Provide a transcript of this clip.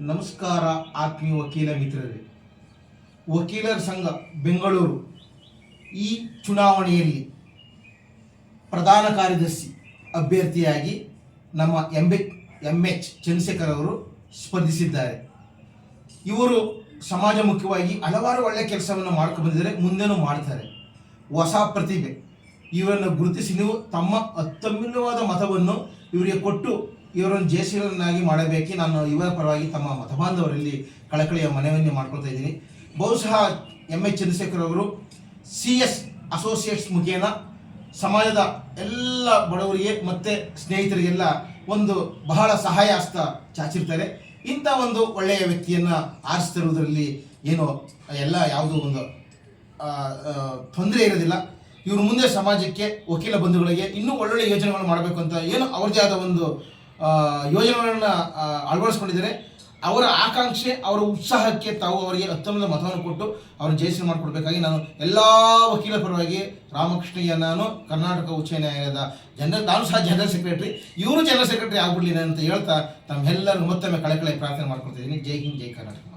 ನಮಸ್ಕಾರ ಆತ್ಮೀಯ ವಕೀಲ ಮಿತ್ರರೇ. ವಕೀಲರ ಸಂಘ ಬೆಂಗಳೂರು ಈ ಚುನಾವಣೆಯಲ್ಲಿ ಪ್ರಧಾನ ಕಾರ್ಯದರ್ಶಿ ಅಭ್ಯರ್ಥಿಯಾಗಿ ನಮ್ಮ ಎಚ್ ಚಂದ್ರಶೇಖರ್ ಅವರು ಸ್ಪರ್ಧಿಸಿದ್ದಾರೆ. ಇವರು ಸಮಾಜಮುಖವಾಗಿ ಹಲವಾರು ಒಳ್ಳೆಯ ಕೆಲಸವನ್ನು ಮಾಡ್ಕೊಂಡು ಬಂದಿದ್ದಾರೆ, ಮುಂದೆನೂ ಮಾಡ್ತಾರೆ. ಹೊಸ ಪ್ರತಿಭೆ, ಇವರನ್ನು ಗುರುತಿಸಿ ನೀವು ತಮ್ಮ ಅತ್ಯಮೂಲ್ಯವಾದ ಮತವನ್ನು ಇವರಿಗೆ ಕೊಟ್ಟು ಇವರನ್ನು ಜಯಶೀಲನಾಗಿ ಮಾಡಬೇಕೆ ನಾನು ಇವರ ಪರವಾಗಿ ತಮ್ಮ ಮತಬಾಂಧವರಲ್ಲಿ ಕಳಕಳಿಯ ಮನವಿಯನ್ನು ಮಾಡ್ಕೊಳ್ತಾ ಇದ್ದೀನಿ. ಬಹುಶಃ ಎಚ್ ಚಂದ್ರಶೇಖರ್ ಅವರು CS ಅಸೋಸಿಯೇಟ್ಸ್ ಮುಖೇನ ಸಮಾಜದ ಎಲ್ಲ ಬಡವರಿಗೆ ಮತ್ತು ಸ್ನೇಹಿತರಿಗೆಲ್ಲ ಒಂದು ಬಹಳ ಸಹಾಯ ಹಸ್ತ ಚಾಚಿರ್ತಾರೆ. ಇಂಥ ಒಂದು ಒಳ್ಳೆಯ ವ್ಯಕ್ತಿಯನ್ನು ಆರಿಸ್ತಿರುವುದರಲ್ಲಿ ಏನು ಯಾವುದೋ ಒಂದು ತೊಂದರೆ ಇರೋದಿಲ್ಲ. ಇವರು ಮುಂದೆ ಸಮಾಜಕ್ಕೆ, ವಕೀಲ ಬಂಧುಗಳಿಗೆ ಇನ್ನೂ ಒಳ್ಳೊಳ್ಳೆ ಯೋಜನೆಗಳನ್ನು ಮಾಡಬೇಕು ಅಂತ ಏನು ಅವ್ರದ್ದೇ ಆದ ಒಂದು ಯೋಜನೆಗಳನ್ನು ಅಳವಡಿಸ್ಕೊಂಡಿದ್ದಾರೆ. ಅವರ ಆಕಾಂಕ್ಷೆ, ಅವರ ಉತ್ಸಾಹಕ್ಕೆ ತಾವು ಅವರಿಗೆ ಅತ್ಯುನ್ನತ ಮತವನ್ನು ಕೊಟ್ಟು ಅವ್ರನ್ನ ಜಯಶೀಲ ಮಾಡಿಕೊಡ್ಬೇಕಾಗಿ ನಾನು ಎಲ್ಲ ವಕೀಲರ ಪರವಾಗಿ ರಾಮಕೃಷ್ಣಯ್ಯ, ನಾನು ಕರ್ನಾಟಕ ಉಚ್ಚ ನ್ಯಾಯಾಲಯದ ನಾನು ಸಹ ಜನರಲ್ ಸೆಕ್ರೆಟರಿ, ಇವರು ಜನರಲ್ ಸೆಕ್ರೆಟರಿ ಆಗ್ಬಿಡ್ಲಿ ಅಂತ ಹೇಳ್ತಾ ತಮ್ಮೆಲ್ಲರಿಗೂ ಮತ್ತೊಮ್ಮೆ ಕಳಕಳಿ ಪ್ರಾರ್ಥನೆ ಮಾಡ್ಕೊಳ್ತಾ ಇದ್ದೀನಿ. ಜೈ ಹಿಂದ್, ಜೈ ಕರ್ನಾಟಕ.